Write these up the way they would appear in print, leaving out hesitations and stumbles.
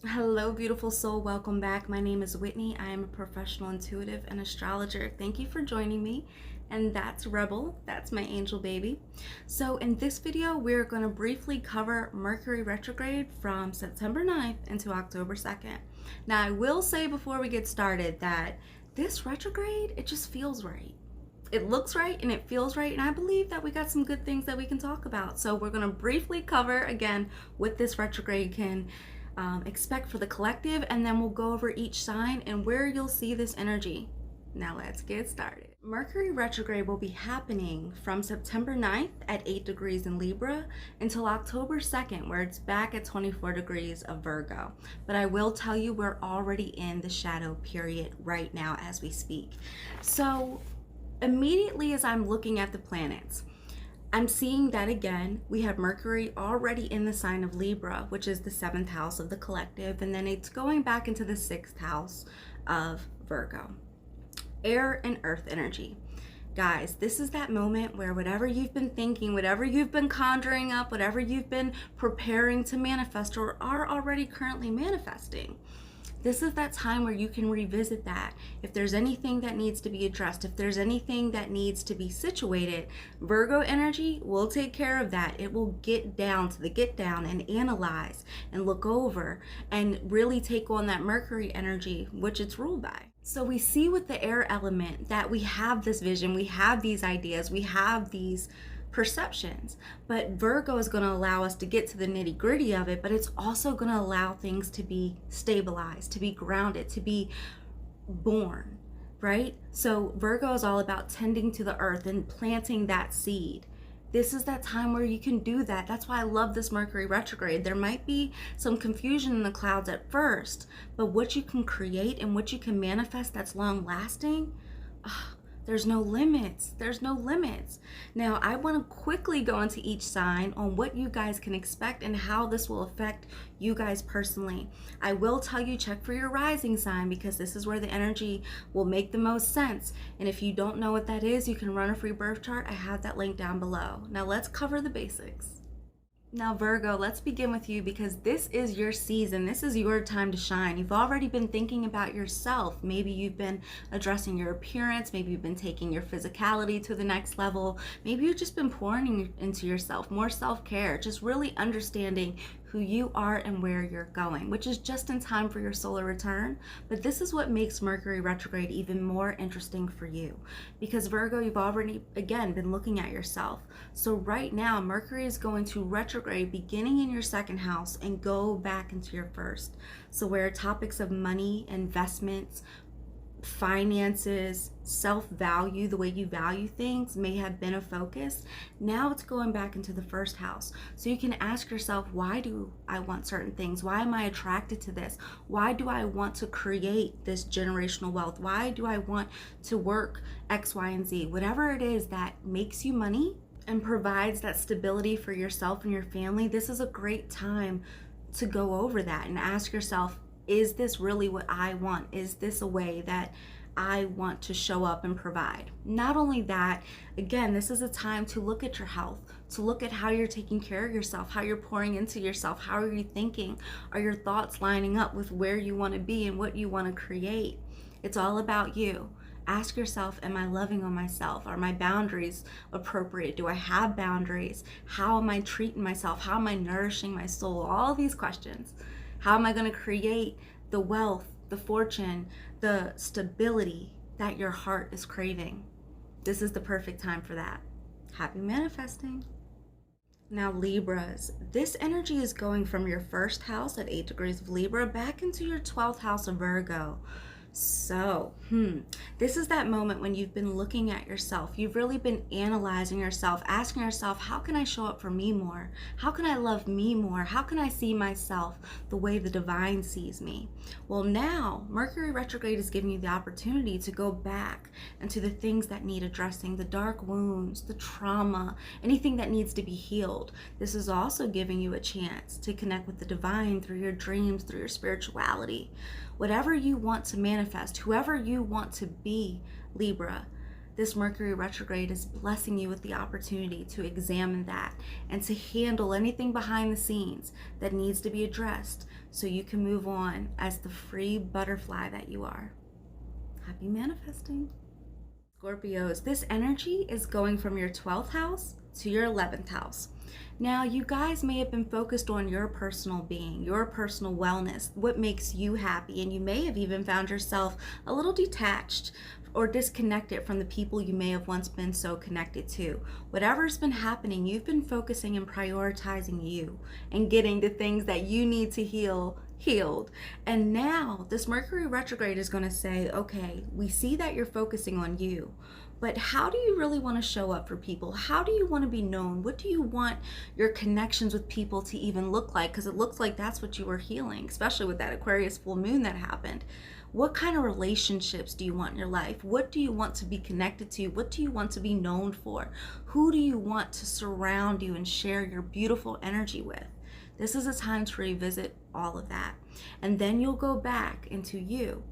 Hello, beautiful soul. Welcome back. My name is Whitney. I am a professional intuitive and astrologer. Thank you for joining me. And that's Rebel. That's my angel baby. So in this video, we're going to briefly cover Mercury retrograde from September 9th into October 2nd. Now, I will say before we get started that this retrograde, it just feels right. It looks right and it feels right, and I believe that we got some good things that we can talk about. So we're going to briefly cover again what this retrograde can expect for the collective, and then we'll go over each sign and where you'll see this energy. Now let's get started. Mercury retrograde will be happening from September 9th at 8 degrees in Libra until October 2nd, where it's back at 24 degrees of Virgo. But I will tell you, we're already in the shadow period right now as we speak. So immediately as I'm looking at the planets, I'm seeing that again, we have Mercury already in the sign of Libra, which is the 7th house of the collective, and then it's going back into the 6th house of Virgo. Air and earth energy. Guys, this is that moment where whatever you've been thinking, whatever you've been conjuring up, whatever you've been preparing to manifest or are already currently manifesting, this is that time where you can revisit that. If there's anything that needs to be addressed, if there's anything that needs to be situated, Virgo energy will take care of that. It will get down to the get down and analyze and look over and really take on that Mercury energy, which it's ruled by. So we see with the air element that we have this vision, we have these ideas, we have these perceptions, but Virgo is going to allow us to get to the nitty gritty of it, but it's also going to allow things to be stabilized, to be grounded, to be born, right? So Virgo is all about tending to the earth and planting that seed. This is that time where you can do that. That's why I love this Mercury retrograde. There might be some confusion in the clouds at first, but what you can create and what you can manifest that's long lasting, there's no limits. There's no limits. Now, I want to quickly go into each sign on what you guys can expect and how this will affect you guys personally. I will tell you, check for your rising sign, because this is where the energy will make the most sense. And if you don't know what that is, you can run a free birth chart. I have that link down below. Now, let's cover the basics. Now, Virgo, let's begin with you, because this is your season. This is your time to shine. You've already been thinking about yourself. Maybe you've been addressing your appearance. Maybe you've been taking your physicality to the next level. Maybe you've just been pouring into yourself, more self-care, just really understanding who you are and where you're going, which is just in time for your solar return. But this is what makes Mercury retrograde even more interesting for you, because Virgo, you've already, again, been looking at yourself. So right now, Mercury is going to retrograde beginning in your 2nd house and go back into your 1st. So where topics of money, investments, finances, self-value, the way you value things may have been a focus, now it's going back into the 1st house. So you can ask yourself, why do I want certain things? Why am I attracted to this? Why do I want to create this generational wealth? Why do I want to work X, Y, and Z? Whatever it is that makes you money and provides that stability for yourself and your family, this is a great time to go over that and ask yourself, is this really what I want? Is this a way that I want to show up and provide? Not only that, again, this is a time to look at your health, to look at how you're taking care of yourself, how you're pouring into yourself, how are you thinking? Are your thoughts lining up with where you want to be and what you want to create? It's all about you. Ask yourself, am I loving on myself? Are my boundaries appropriate? Do I have boundaries? How am I treating myself? How am I nourishing my soul? All these questions. How am I going to create the wealth, the fortune, the stability that your heart is craving? This is the perfect time for that. Happy manifesting. Now, Libras, this energy is going from your 1st house at 8 degrees of Libra back into your 12th house of Virgo. So, this is that moment when you've been looking at yourself. You've really been analyzing yourself, asking yourself, how can I show up for me more? How can I love me more? How can I see myself the way the divine sees me? Well, now Mercury retrograde is giving you the opportunity to go back into the things that need addressing, the dark wounds, the trauma, anything that needs to be healed. This is also giving you a chance to connect with the divine through your dreams, through your spirituality. Whatever you want to manifest, whoever you want to be, Libra, this Mercury retrograde is blessing you with the opportunity to examine that and to handle anything behind the scenes that needs to be addressed so you can move on as the free butterfly that you are. Happy manifesting. Scorpios, this energy is going from your 12th house to your 11th house. Now, you guys may have been focused on your personal being, your personal wellness, what makes you happy, and you may have even found yourself a little detached or disconnected from the people you may have once been so connected to. Whatever's been happening, you've been focusing and prioritizing you and getting the things that you need to heal healed. And now this Mercury retrograde is going to say, okay, we see that you're focusing on you, but how do you really want to show up for people? How do you want to be known? What do you want your connections with people to even look like? Because it looks like that's what you were healing, especially with that Aquarius full moon that happened. What kind of relationships do you want in your life? What do you want to be connected to? What do you want to be known for? Who do you want to surround you and share your beautiful energy with? This is a time to revisit all of that. And then you'll go back into you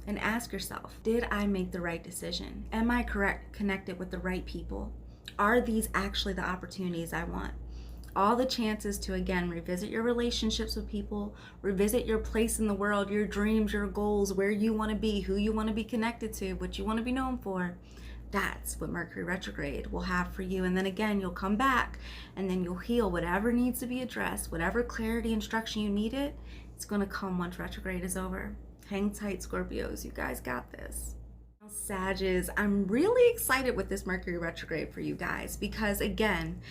and ask yourself, did I make the right decision? Am I connected with the right people? Are these actually the opportunities I want? All the chances to, again, revisit your relationships with people, revisit your place in the world, your dreams, your goals, where you want to be, who you want to be connected to, what you want to be known for. That's what Mercury retrograde will have for you. And then again, you'll come back and then you'll heal whatever needs to be addressed, whatever clarity, instruction you needed. It's going to come once retrograde is over. Hang tight, Scorpios. You guys got this. Sagittarius, I'm really excited with this Mercury retrograde for you guys because, again,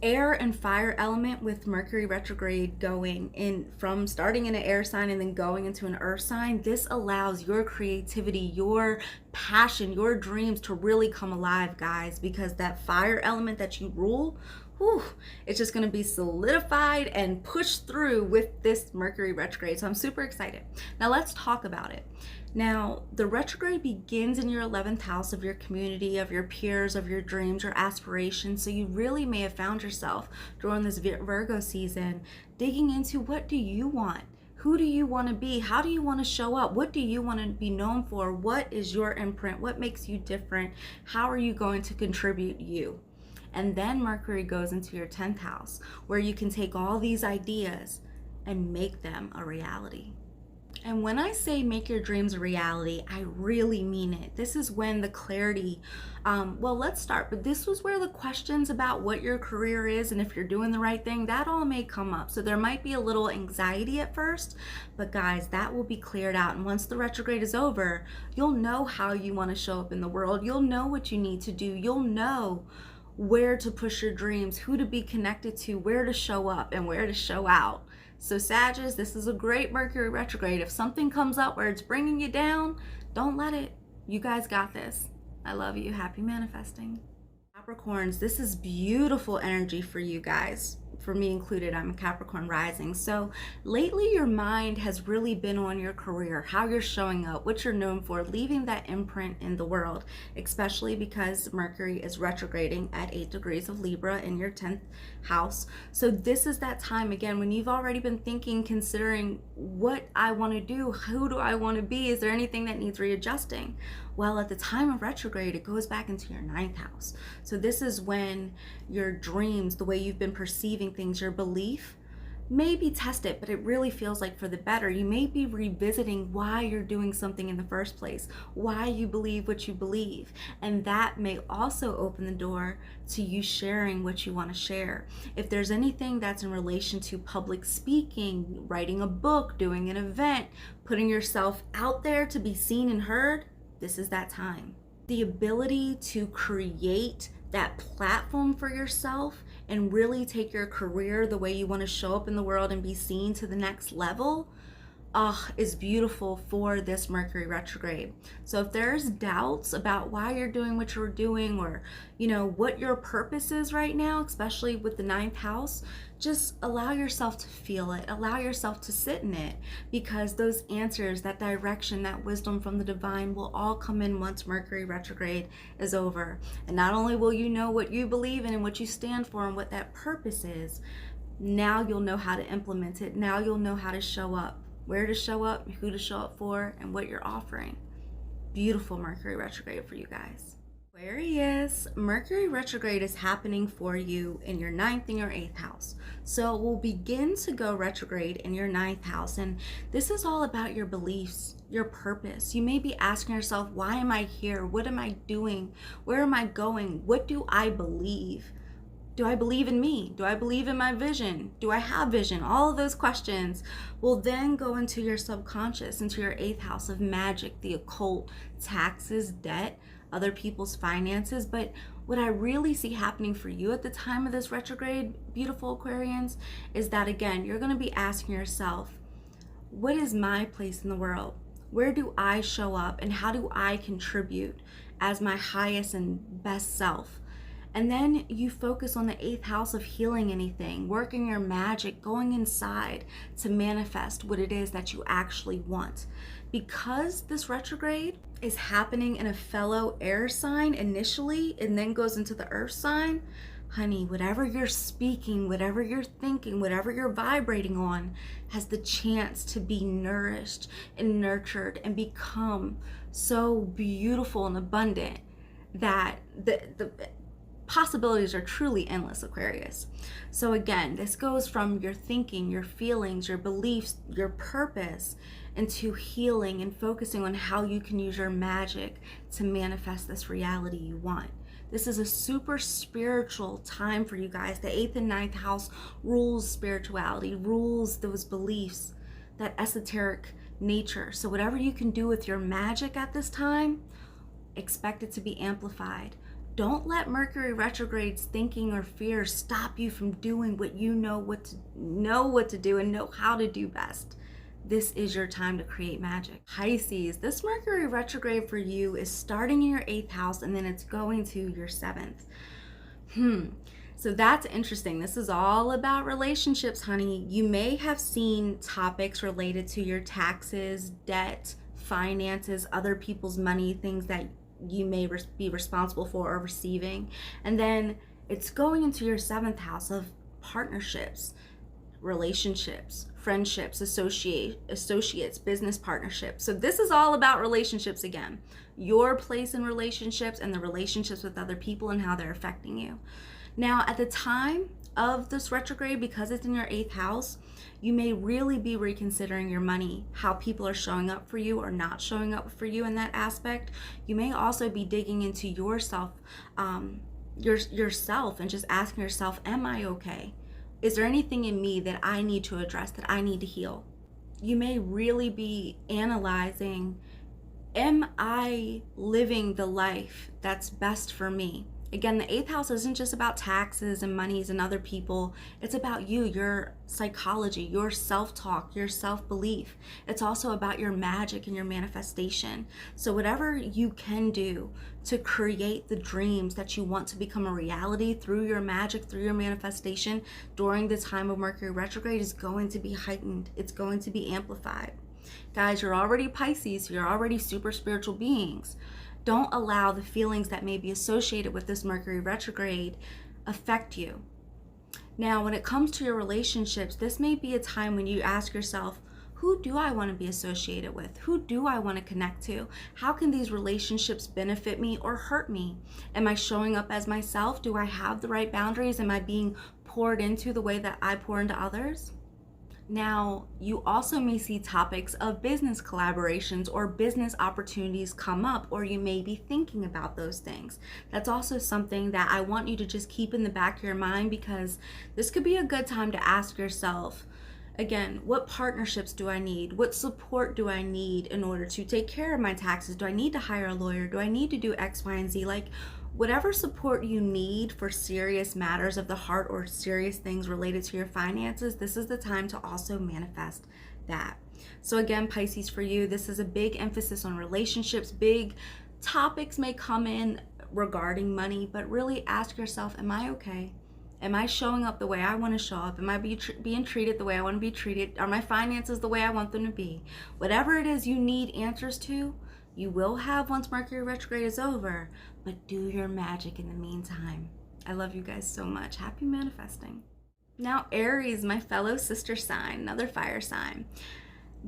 air and fire element with Mercury retrograde going in from starting in an air sign and then going into an earth sign. This allows your creativity, your passion, your dreams to really come alive, guys, because that fire element that you rule, it's just going to be solidified and pushed through with this Mercury retrograde. So I'm super excited. Now let's talk about it. Now, the retrograde begins in your 11th house of your community, of your peers, of your dreams, your aspirations. So you really may have found yourself during this Virgo season digging into, what do you want? Who do you want to be? How do you want to show up? What do you want to be known for? What is your imprint? What makes you different? How are you going to contribute you? And then Mercury goes into your 10th house, where you can take all these ideas and make them a reality. And when I say make your dreams a reality, I really mean it. This is when the clarity, well, let's start, but this was where the questions about what your career is and if you're doing the right thing, that all may come up. So there might be a little anxiety at first, but guys, that will be cleared out. And once the retrograde is over, you'll know how you want to show up in the world. You'll know what you need to do. You'll know where to push your dreams, who to be connected to, where to show up and where to show out. So Sagittarius, this is a great Mercury retrograde. If something comes up where it's bringing you down, don't let it. You guys got this. I love you. Happy manifesting. Capricorns, this is beautiful energy for you guys. For me included, I'm a Capricorn rising. So lately your mind has really been on your career, how you're showing up, what you're known for, leaving that imprint in the world, especially because Mercury is retrograding at 8 degrees of Libra in your 10th house. So this is that time, again, when you've already been thinking, considering what I want to do, who do I want to be, is there anything that needs readjusting? Well, at the time of retrograde, it goes back into your 9th house. So this is when your dreams, the way you've been perceiving things, your belief may be tested, but it really feels like for the better. You may be revisiting why you're doing something in the first place, why you believe what you believe. And that may also open the door to you sharing what you want to share. If there's anything that's in relation to public speaking, writing a book, doing an event, putting yourself out there to be seen and heard, this is that time. The ability to create that platform for yourself and really take your career the way you want to show up in the world and be seen to the next level is beautiful for this Mercury retrograde. So if there's doubts about why you're doing what you're doing, or what your purpose is right now, especially with the 9th house, just allow yourself to feel it, allow yourself to sit in it, because those answers, that direction, that wisdom from the divine will all come in once Mercury retrograde is over. And not only will you know what you believe in and what you stand for and what that purpose is, now you'll know how to implement it. Now you'll know how to show up, where to show up, who to show up for, and what you're offering. Beautiful Mercury retrograde for you guys. Aquarius, Mercury retrograde is happening for you in your 9th and your 8th house. So we'll begin to go retrograde in your 9th house. And this is all about your beliefs, your purpose. You may be asking yourself, why am I here? What am I doing? Where am I going? What do I believe? Do I believe in me? Do I believe in my vision? Do I have vision? All of those questions will then go into your subconscious, into your 8th house of magic, the occult, taxes, debt, other people's finances. But what I really see happening for you at the time of this retrograde, beautiful Aquarians, is that again, you're going to be asking yourself, what is my place in the world? Where do I show up and how do I contribute as my highest and best self? And then you focus on the 8th house of healing anything, working your magic, going inside to manifest what it is that you actually want. Because this retrograde is happening in a fellow air sign initially and then goes into the earth sign, honey, whatever you're speaking, whatever you're thinking, whatever you're vibrating on has the chance to be nourished and nurtured and become so beautiful and abundant that the possibilities are truly endless, Aquarius. So again, this goes from your thinking, your feelings, your beliefs, your purpose, into healing and focusing on how you can use your magic to manifest this reality you want. This is a super spiritual time for you guys. The 8th and 9th house rules spirituality, rules those beliefs, that esoteric nature. So whatever you can do with your magic at this time, expect it to be amplified. Don't let Mercury retrograde's thinking or fears stop you from doing what you know what to do and know how to do best. This is your time to create magic. Pisces, this Mercury retrograde for you is starting in your 8th house and then it's going to your 7th. So that's interesting. This is all about relationships, honey. You may have seen topics related to your taxes, debt, finances, other people's money, things that you may be responsible for or receiving. And then it's going into your 7th house of partnerships, relationships, friendships, associates, business partnerships. So this is all about relationships again. Your place in relationships and the relationships with other people and how they're affecting you. Now, at the time of this retrograde, because it's in your 8th house, you may really be reconsidering your money, how people are showing up for you or not showing up for you in that aspect. You may also be digging into yourself, yourself and just asking yourself, am I okay? Is there anything in me that I need to address, that I need to heal? You may really be analyzing, am I living the life that's best for me? Again, the 8th house isn't just about taxes and monies and other people. It's about you, your psychology, your self-talk, your self-belief. It's also about your magic and your manifestation. So whatever you can do to create the dreams that you want to become a reality through your magic, through your manifestation during the time of Mercury retrograde is going to be heightened. It's going to be amplified. Guys, you're already Pisces. You're already super spiritual beings. Don't allow the feelings that may be associated with this Mercury retrograde affect you. Now, when it comes to your relationships, this may be a time when you ask yourself, who do I want to be associated with? Who do I want to connect to? How can these relationships benefit me or hurt me? Am I showing up as myself? Do I have the right boundaries? Am I being poured into the way that I pour into others? Now, you also may see topics of business collaborations or business opportunities come up, or you may be thinking about those things. That's also something that I want you to just keep in the back of your mind, because this could be a good time to ask yourself, again, what partnerships do I need? What support do I need in order to take care of my taxes? Do I need to hire a lawyer? Do I need to do X, Y, and Z? Like, whatever support you need for serious matters of the heart or serious things related to your finances, this is the time to also manifest that. So again, Pisces, for you, this is a big emphasis on relationships. Big topics may come in regarding money, but really ask yourself, am I okay? Am I showing up the way I want to show up? Am I being treated the way I want to be treated? Are my finances the way I want them to be? Whatever it is you need answers to, you will have once Mercury retrograde is over, but do your magic in the meantime. I love you guys so much. Happy manifesting. Now, Aries, my fellow sister sign, another fire sign.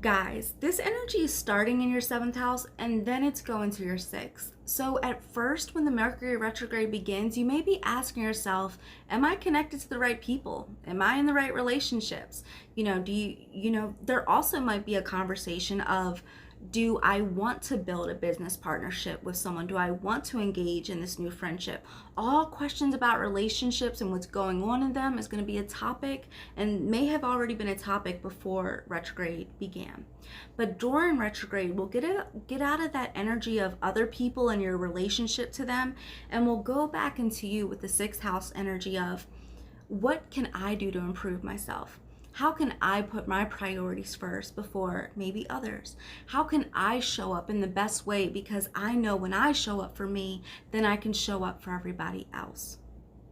Guys, this energy is starting in your 7th house and then it's going to your 6th. So at first, when the Mercury retrograde begins, you may be asking yourself, am I connected to the right people? Am I in the right relationships? There also might be a conversation of, do I want to build a business partnership with someone? Do I want to engage in this new friendship? All questions about relationships and what's going on in them is going to be a topic, and may have already been a topic before retrograde began. But during retrograde, we'll get out of that energy of other people and your relationship to them, and we'll go back into you with the 6th house energy of, what can I do to improve myself? How can I put my priorities first before maybe others? How can I show up in the best way? Because I know when I show up for me, then I can show up for everybody else.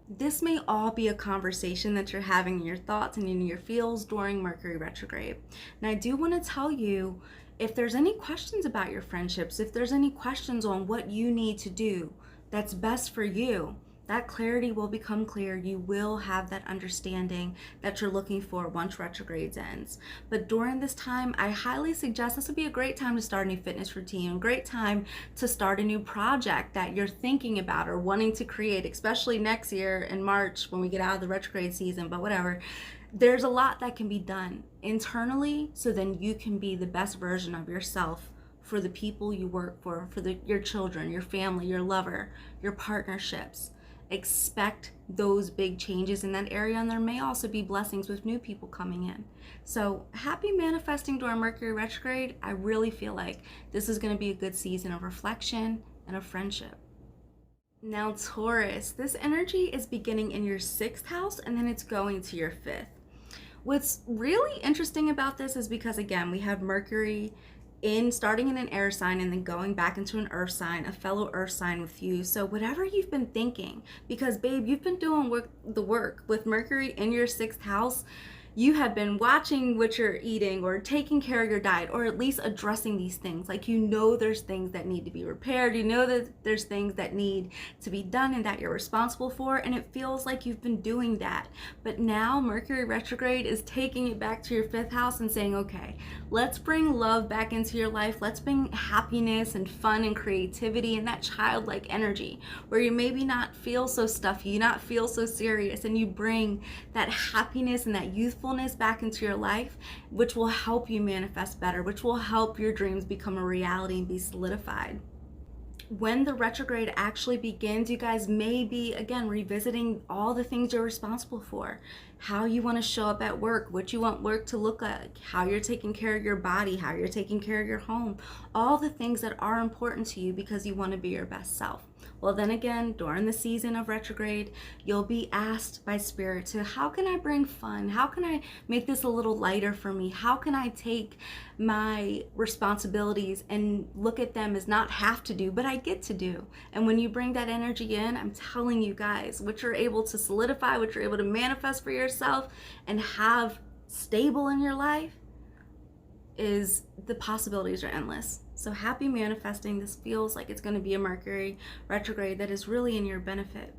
This may all be a conversation that you're having in your thoughts and in your feels during Mercury retrograde. And I do want to tell you, if there's any questions about your friendships, if there's any questions on what you need to do that's best for you, that clarity will become clear. You will have that understanding that you're looking for once retrograde ends. But during this time, I highly suggest this would be a great time to start a new fitness routine, a great time to start a new project that you're thinking about or wanting to create, especially next year in March when we get out of the retrograde season, but whatever. There's a lot that can be done internally, so then you can be the best version of yourself for the people you work for your children, your family, your lover, your partnerships. Expect those big changes in that area, and there may also be blessings with new people coming in. So happy manifesting during Mercury retrograde. I really feel like this is going to be a good season of reflection and of friendship. Now Taurus, this energy is beginning in your 6th house and then it's going to your 5th. What's really interesting about this is because, again, we have Mercury starting in an air sign and then going back into an earth sign, a fellow earth sign with you. So whatever you've been thinking, because babe, you've been doing the work with Mercury in your 6th house. You have been watching what you're eating or taking care of your diet, or at least addressing these things. Like, there's things that need to be repaired. That there's things that need to be done and that you're responsible for. And it feels like you've been doing that. But now Mercury retrograde is taking it back to your 5th house and saying, okay, let's bring love back into your life. Let's bring happiness and fun and creativity and that childlike energy where you maybe not feel so stuffy, you not feel so serious, and you bring that happiness and that youthfulness back into your life, which will help you manifest better, which will help your dreams become a reality and be solidified. When the retrograde actually begins, you guys may be, again, revisiting all the things you're responsible for, how you want to show up at work, what you want work to look like, how you're taking care of your body, how you're taking care of your home, all the things that are important to you because you want to be your best self. Well, then again, during the season of retrograde, you'll be asked by Spirit to, how can I bring fun? How can I make this a little lighter for me? How can I take my responsibilities and look at them as not have to do, but I get to do? And when you bring that energy in, I'm telling you guys, what you're able to solidify, what you're able to manifest for yourself and have stable in your life, is the possibilities are endless. So happy manifesting. This feels like it's going to be a Mercury retrograde that is really in your benefit.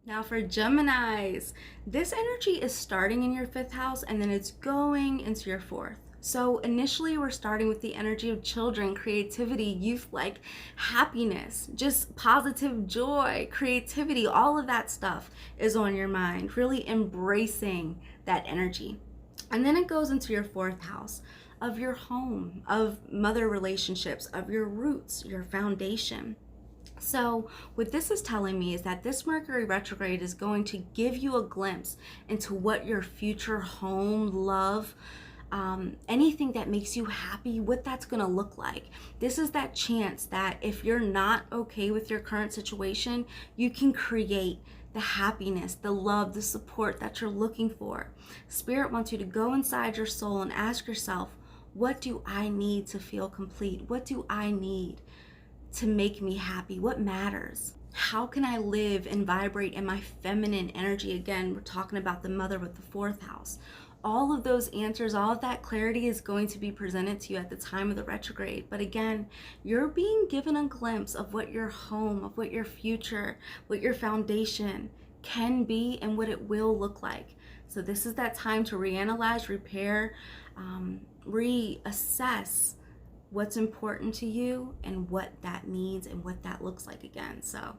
Now for Geminis, this energy is starting in your 5th house and then it's going into your 4th. So initially we're starting with the energy of children, creativity, youth-like happiness, just positive joy, creativity, all of that stuff is on your mind, really embracing that energy. And then it goes into your 4th house of your home, of mother relationships, of your roots, your foundation. So what this is telling me is that this Mercury retrograde is going to give you a glimpse into what your future home, love, anything that makes you happy, what that's going to look like. This is that chance that if you're not okay with your current situation, you can create the happiness, the love, the support that you're looking for. Spirit wants you to go inside your soul and ask yourself, what do I need to feel complete? What do I need to make me happy? What matters? How can I live and vibrate in my feminine energy? Again, we're talking about the mother with the 4th house. All of those answers, all of that clarity is going to be presented to you at the time of the retrograde. But again, you're being given a glimpse of what your home, of what your future, what your foundation can be and what it will look like. So this is that time to reanalyze, repair, reassess what's important to you and what that means and what that looks like again. So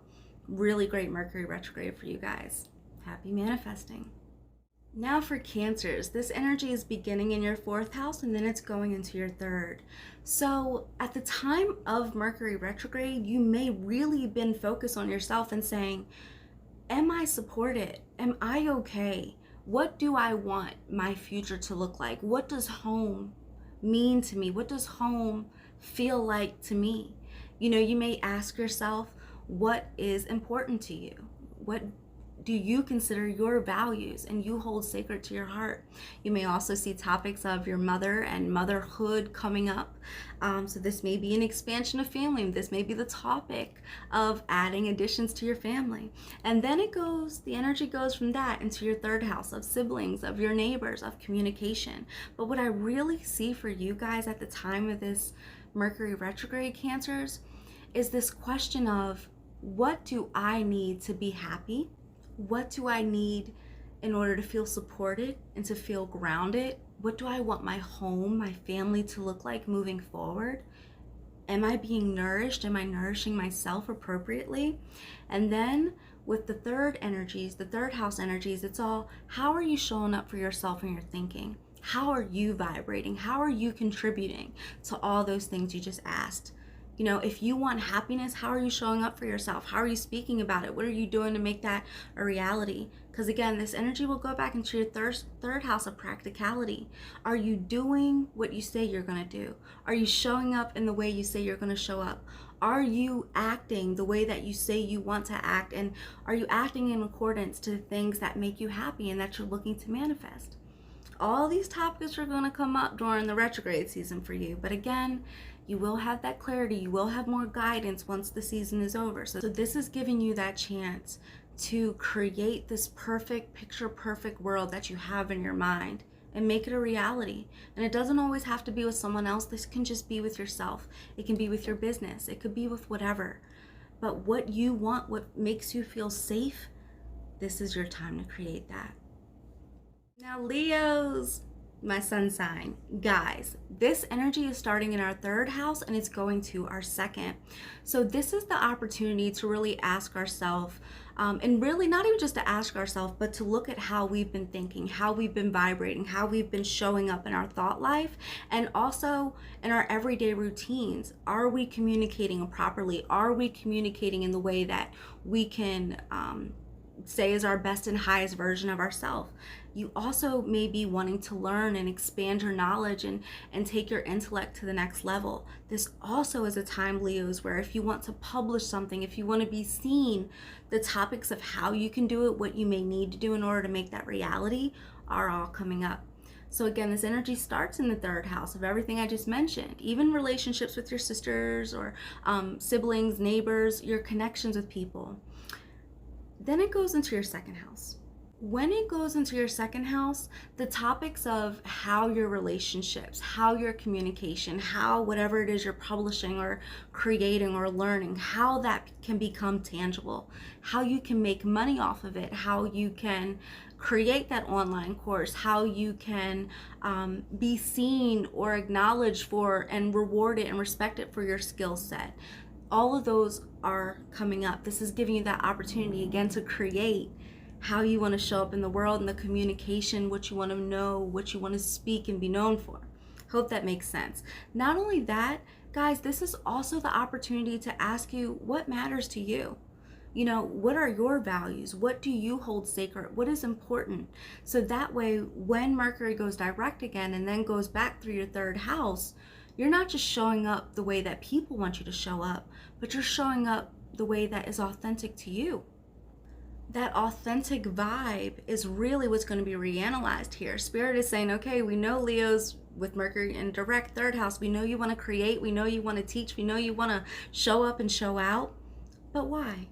really great Mercury retrograde for you guys. Happy manifesting. Now for Cancers, this energy is beginning in your 4th house and then it's going into your 3rd. So at the time of Mercury retrograde, you may really been focused on yourself and saying, am I supported? Am I okay? What do I want my future to look like? What does home mean to me? What does home feel like to me? You know, you may ask yourself, what is important to you? What do you consider your values and you hold sacred to your heart? You may also see topics of your mother and motherhood coming up. So this may be an expansion of family. This may be the topic of adding additions to your family. And then the energy goes from that into your 3rd house of siblings, of your neighbors, of communication. But what I really see for you guys at the time of this Mercury retrograde, Cancers, is this question of, what do I need to be happy? What do I need in order to feel supported and to feel grounded? What do I want my home, my family to look like moving forward? Am I being nourished? Am I nourishing myself appropriately? And then with the 3rd energies, the 3rd house energies, it's all, how are you showing up for yourself and your thinking? How are you vibrating? How are you contributing to all those things you just asked? You know, if you want happiness, how are you showing up for yourself? How are you speaking about it? What are you doing to make that a reality? Because again, this energy will go back into your 3rd house of practicality. Are you doing what you say you're going to do? Are you showing up in the way you say you're going to show up? Are you acting the way that you say you want to act? And are you acting in accordance to the things that make you happy and that you're looking to manifest? All these topics are going to come up during the retrograde season for you. But again, you will have that clarity. You will have more guidance once the season is over. So this is giving you that chance to create this perfect, picture perfect world that you have in your mind and make it a reality. And it doesn't always have to be with someone else. This can just be with yourself. It can be with your business. It could be with whatever. But what you want, what makes you feel safe, this is your time to create that. Now, Leos, my sun sign, guys, this energy is starting in our 3rd house and it's going to our 2nd. So this is the opportunity to really ask ourselves, and really not even just to ask ourselves, but to look at how we've been thinking, how we've been vibrating, how we've been showing up in our thought life, and also in our everyday routines. Are we communicating properly? Are we communicating in the way that we can say is our best and highest version of ourselves? You also may be wanting to learn and expand your knowledge and take your intellect to the next level. This also is a time, Leos, where if you want to publish something, if you want to be seen, the topics of how you can do it, what you may need to do in order to make that reality are all coming up. So again, this energy starts in the 3rd house of everything I just mentioned, even relationships with your sisters or siblings, neighbors, your connections with people. Then it goes into your 2nd house. When it goes into your 2nd house, the topics of how your relationships, how your communication, how whatever it is you're publishing or creating or learning, how that can become tangible, how you can make money off of it, how you can create that online course, how you can be seen or acknowledged for and rewarded and respected for your skill set. All of those are coming up. This is giving you that opportunity again to create how you want to show up in the world and the communication, what you want to know, what you want to speak and be known for. Hope that makes sense. Not only that, guys, this is also the opportunity to ask you what matters to you. You know, what are your values? What do you hold sacred? What is important? So that way, when Mercury goes direct again and then goes back through your 3rd house, you're not just showing up the way that people want you to show up, but you're showing up the way that is authentic to you. That authentic vibe is really what's going to be reanalyzed here. Spirit is saying, okay, we know Leos with Mercury in direct 3rd house. We know you want to create. We know you want to teach. We know you want to show up and show out. But why?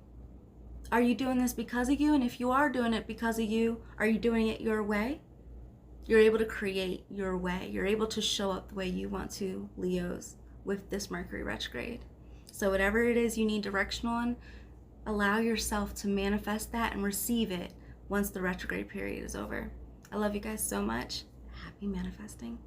Are you doing this because of you? And if you are doing it because of you, are you doing it your way? You're able to create your way. You're able to show up the way you want to, Leos, with this Mercury retrograde. So whatever it is you need direction on, allow yourself to manifest that and receive it once the retrograde period is over. I love you guys so much. Happy manifesting.